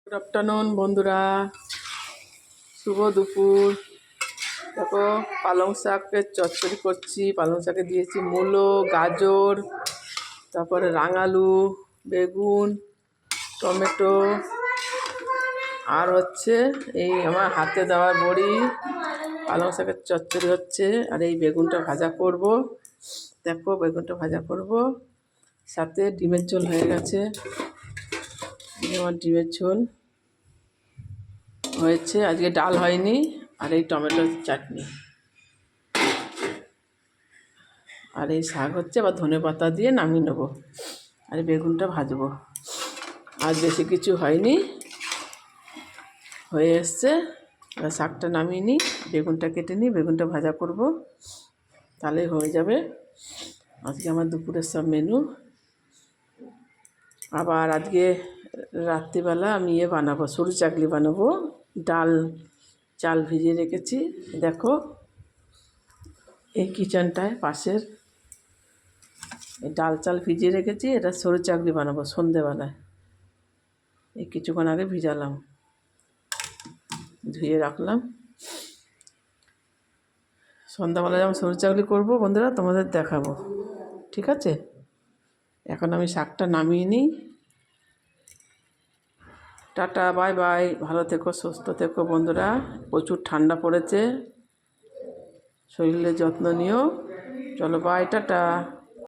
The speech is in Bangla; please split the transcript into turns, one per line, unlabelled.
গুড আফটারনুন বন্ধুরা, শুভ দুপুর। দেখো পালং শাকের চচ্চড়ি করছি। পালং শাকে দিয়েছি মূলো, গাজর, তারপরে রাঙালু, বেগুন, টমেটো, আর হচ্ছে এই আমার হাতে দেওয়া বড়ি। পালং শাকের চচ্চড়ি হচ্ছে, আর এই বেগুনটা ভাজা করব। দেখো বেগুনটা ভাজা করব, সাথে ডিমের ঝোল হয়ে গেছে। আমার ডিমের ঝোল হয়েছে, আজকে ডাল হয়নি। আর এই টমেটোর চাটনি, আর এই শাক হচ্ছে, আবার ধনে পাতা দিয়ে নামিয়ে নেবো। আর বেগুনটা ভাজবো। আর বেশি কিছু হয়নি, হয়ে এসছে। আর শাকটা নামিয়ে নিই, বেগুনটা কেটে নিই, বেগুনটা ভাজা করব, তাহলেই হয়ে যাবে আজকে আমার দুপুরের সব মেনু। আবার আজকে রাত্রিবেলা আমি বানাবো, সরু চাকলি বানাবো। চাল ভিজিয়ে রেখেছি, দেখো এই কিচেনটায় পাশের এই চাল ভিজিয়ে রেখেছি। এটা সরু চাকলি বানাবো সন্ধেবেলায়। এই কিছুক্ষণ আগে ভিজালাম, ধুয়ে রাখলাম। সন্ধ্যাবেলা যেমন সরু চাকলি করবো বন্ধুরা, তোমাদের দেখাবো, ঠিক আছে? এখন আমি শাকটা নামিয়ে নিই। টাটা, বাই বাই, ভালো থেকো, সুস্থ থেকো বন্ধুরা। প্রচুর ঠান্ডা পড়েছে, শরীরের যত্ন নিও। চলো বাই, টাটা।